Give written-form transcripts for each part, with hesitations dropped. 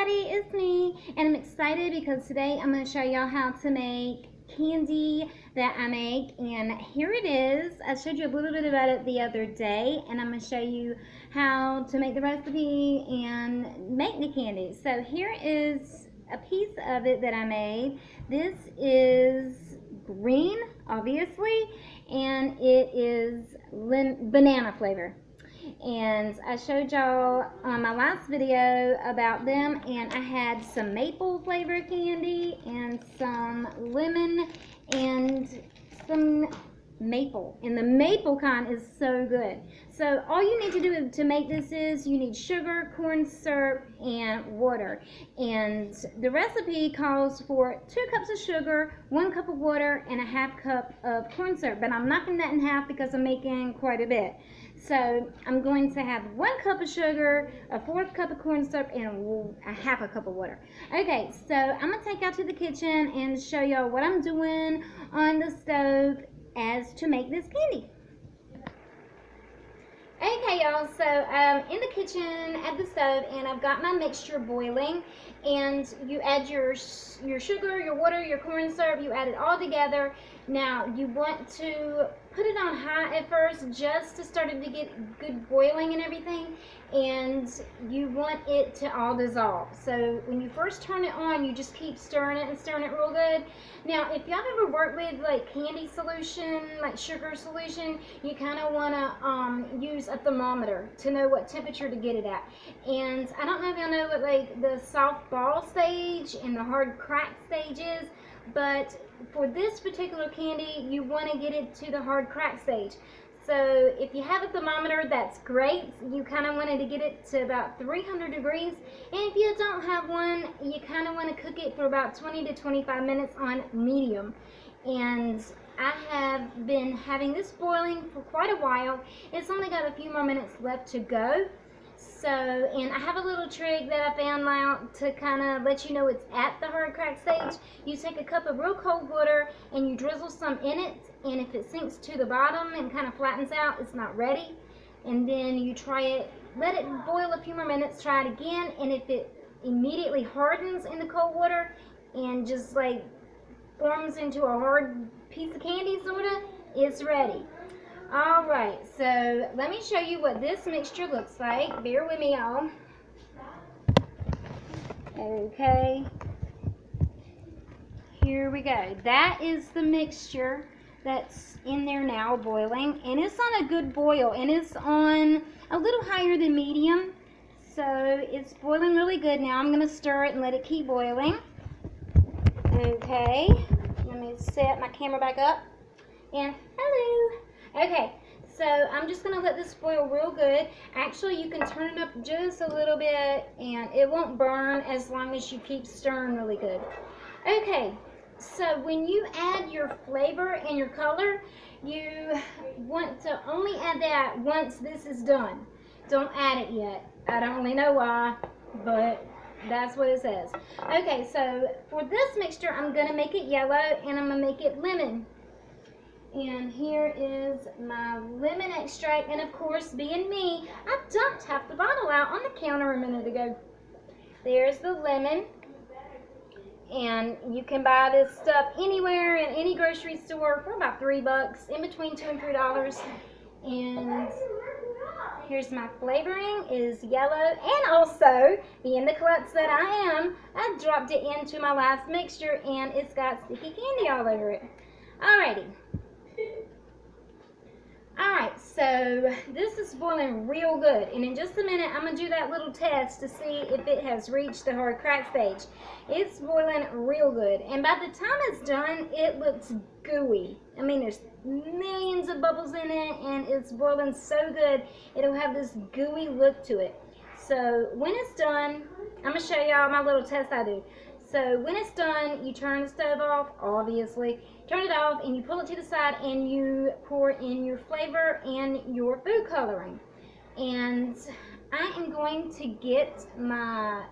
everybody, it's me, and I'm excited because today I'm going to show y'all how to make candy that I make, and here it is. I showed you a little bit about it the other day, and I'm going to show you how to make the recipe and make the candy. So here is a piece of it that I made. This is green, obviously, and it is banana flavor. And I showed y'all on my last video about them, and I had some maple flavored candy and some lemon and some maple, and the maple kind is so good. So all you need to do to make this is you need sugar, corn syrup, and water. And the recipe calls for 2 cups of sugar, 1 cup of water, and a ½ cup of corn syrup, but I'm knocking that in half because I'm making quite a bit. So I'm going to have 1 cup of sugar, a 1/4 cup of corn syrup, and a ½ cup of water. Okay, so I'm going to take out to the kitchen and show y'all what I'm doing on the stove as to make this candy. Okay, y'all, so in the kitchen at the stove, and I've got my mixture boiling, and you add your sugar, your water, your corn syrup, you add it all together. Now you want to put it on high at first just to start it to get good boiling and everything, and you want it to all dissolve. So when you first turn it on, you just keep stirring it and stirring it real good. Now if y'all ever worked with like candy solution, like sugar solution, you kind of want to use a thermometer to know what temperature to get it at. And I don't know if y'all know what like the soft ball stage and the hard crack stage is, but for this particular candy, you want to get it to the hard crack stage. So if you have a thermometer, that's great. You kind of wanted to get it to about 300 degrees. And if you don't have one, you kind of want to cook it for about 20 to 25 minutes on medium. And I have been having this boiling for quite a while. It's only got a few more minutes left to go. So, and I have a little trick that I found out to kind of let you know it's at the hard crack stage. You take a cup of real cold water and you drizzle some in it, and if it sinks to the bottom and kind of flattens out, it's not ready. And then you try it, let it boil a few more minutes, try it again, and if it immediately hardens in the cold water and just like forms into a hard piece of candy sorta, it's ready. Alright, so let me show you what this mixture looks like. Bear with me, y'all. Okay. Here we go. That is the mixture that's in there now boiling. And it's on a good boil. And it's on a little higher than medium. So it's boiling really good now. I'm going to stir it and let it keep boiling. Okay. Let me set my camera back up. And hello. Okay, so I'm just going to let this boil real good. Actually, you can turn it up just a little bit and it won't burn as long as you keep stirring really good. Okay, so when you add your flavor and your color, you want to only add that once this is done. Don't add it yet. I don't really know why, but that's what it says. Okay, so for this mixture, I'm going to make it yellow and I'm going to make it lemon. And here is my lemon extract, and of course, being me, I dumped half the bottle out on the counter a minute ago. There's the lemon, and you can buy this stuff anywhere in any grocery store for about $3, in between $2 and $3. And here's my flavoring is yellow, and also, being the klutz that I am, I dropped it into my last mixture, and it's got sticky candy all over it. Alrighty. Alright, so this is boiling real good, and in just a minute I'm going to do that little test to see if it has reached the hard crack stage. It's boiling real good, and by the time it's done, it looks gooey. I mean, there's millions of bubbles in it, and it's boiling so good, it'll have this gooey look to it. So when it's done, I'm going to show y'all my little test I do. So when it's done, you turn the stove off, obviously. Turn it off and you pull it to the side and you pour in your flavor and your food coloring. And I am going to get my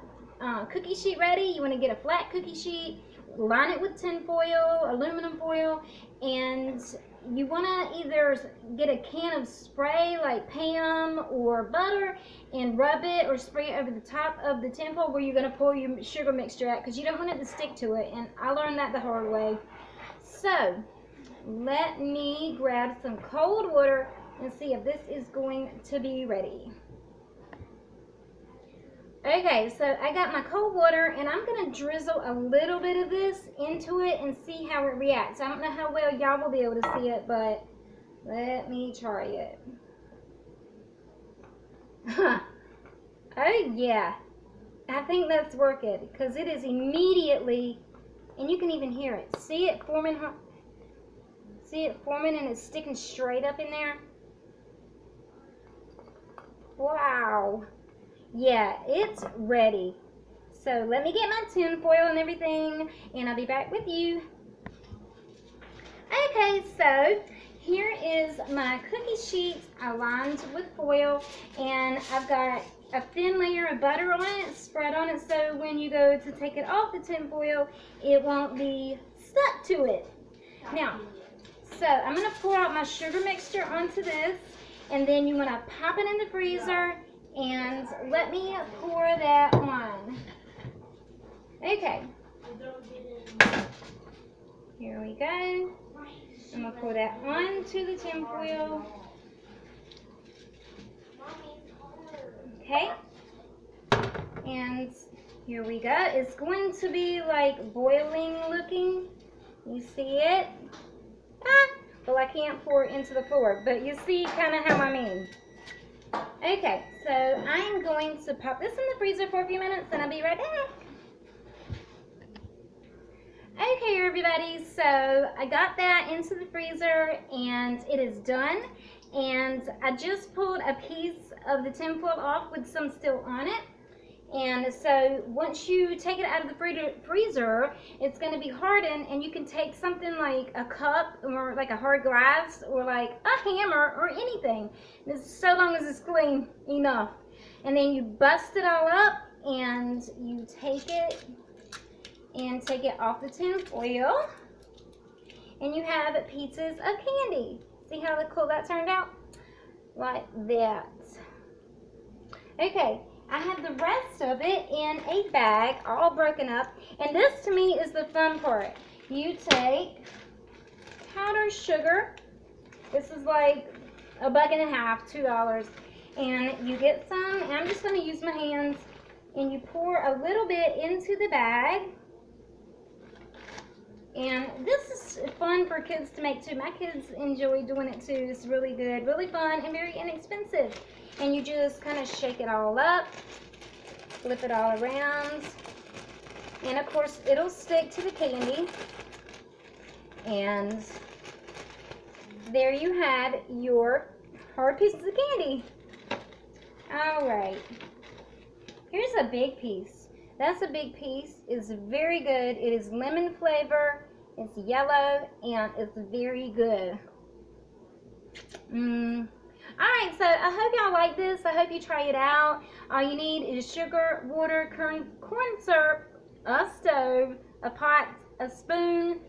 cookie sheet ready. You want to get a flat cookie sheet line it with tin foil, aluminum foil, and you want to either get a can of spray like Pam or butter and rub it or spray it over the top of the tin foil where you're going to pour your sugar mixture at, because you don't want it to stick to it, and I learned that the hard way. So let me grab some cold water and see if this is going to be ready. Okay, so I got my cold water, and I'm going to drizzle a little bit of this into it and see how it reacts. I don't know how well y'all will be able to see it, but let me try it. Oh yeah, I think that's working, because it is immediately, and you can even hear it. See it forming, and it's sticking straight up in there. Wow. Yeah, it's ready. So let me get my tin foil and everything, and I'll be back with you. Okay, so here is my cookie sheet. I lined with foil, and I've got a thin layer of butter on it, spread on it, so when you go to take it off the tin foil, it won't be stuck to it. Now, so I'm going to pour out my sugar mixture onto this, and then you want to pop it in the freezer. And let me pour that on. Okay. Here we go. I'm going to pour that onto the tin foil. Okay. And here we go. It's going to be like boiling looking. You see it? Well, I can't pour it into the floor, but you see kind of how I mean. Okay, so I'm going to pop this in the freezer for a few minutes, and I'll be right back. Okay, everybody, so I got that into the freezer, and it is done. And I just pulled a piece of the tin foil off with some still on it. And so once you take it out of the freezer, it's going to be hardened, and you can take something like a cup or like a hard glass or like a hammer or anything, so long as it's clean enough. And then you bust it all up, and you take it off the tin foil, and you have pieces of candy. See how cool that turned out? Like that. Okay. I have the rest of it in a bag, all broken up. And this to me is the fun part. You take powdered sugar. This is like $1.50, $2. And you get some, and I'm just going to use my hands. And you pour a little bit into the bag. And this is fun for kids to make too. My kids enjoy doing it too. It's really good, really fun, and very inexpensive. And you just kind of shake it all up, flip it all around, and of course it'll stick to the candy. And there you have your hard pieces of candy. All right, here's a big piece. That's a big piece. It's very good. It is lemon flavor. It's yellow, and it's very good. Alright, so I hope y'all like this. I hope you try it out. All you need is sugar, water, corn syrup, a stove, a pot, a spoon,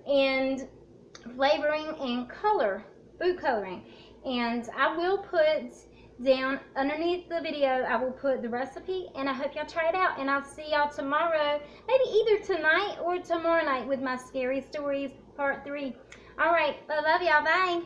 and flavoring and color, food coloring. And I will put down underneath the video, I will put the recipe, and I hope y'all try it out. And I'll see y'all tomorrow, maybe either tonight or tomorrow night with my Scary Stories Part 3. Alright, I love y'all. Bye.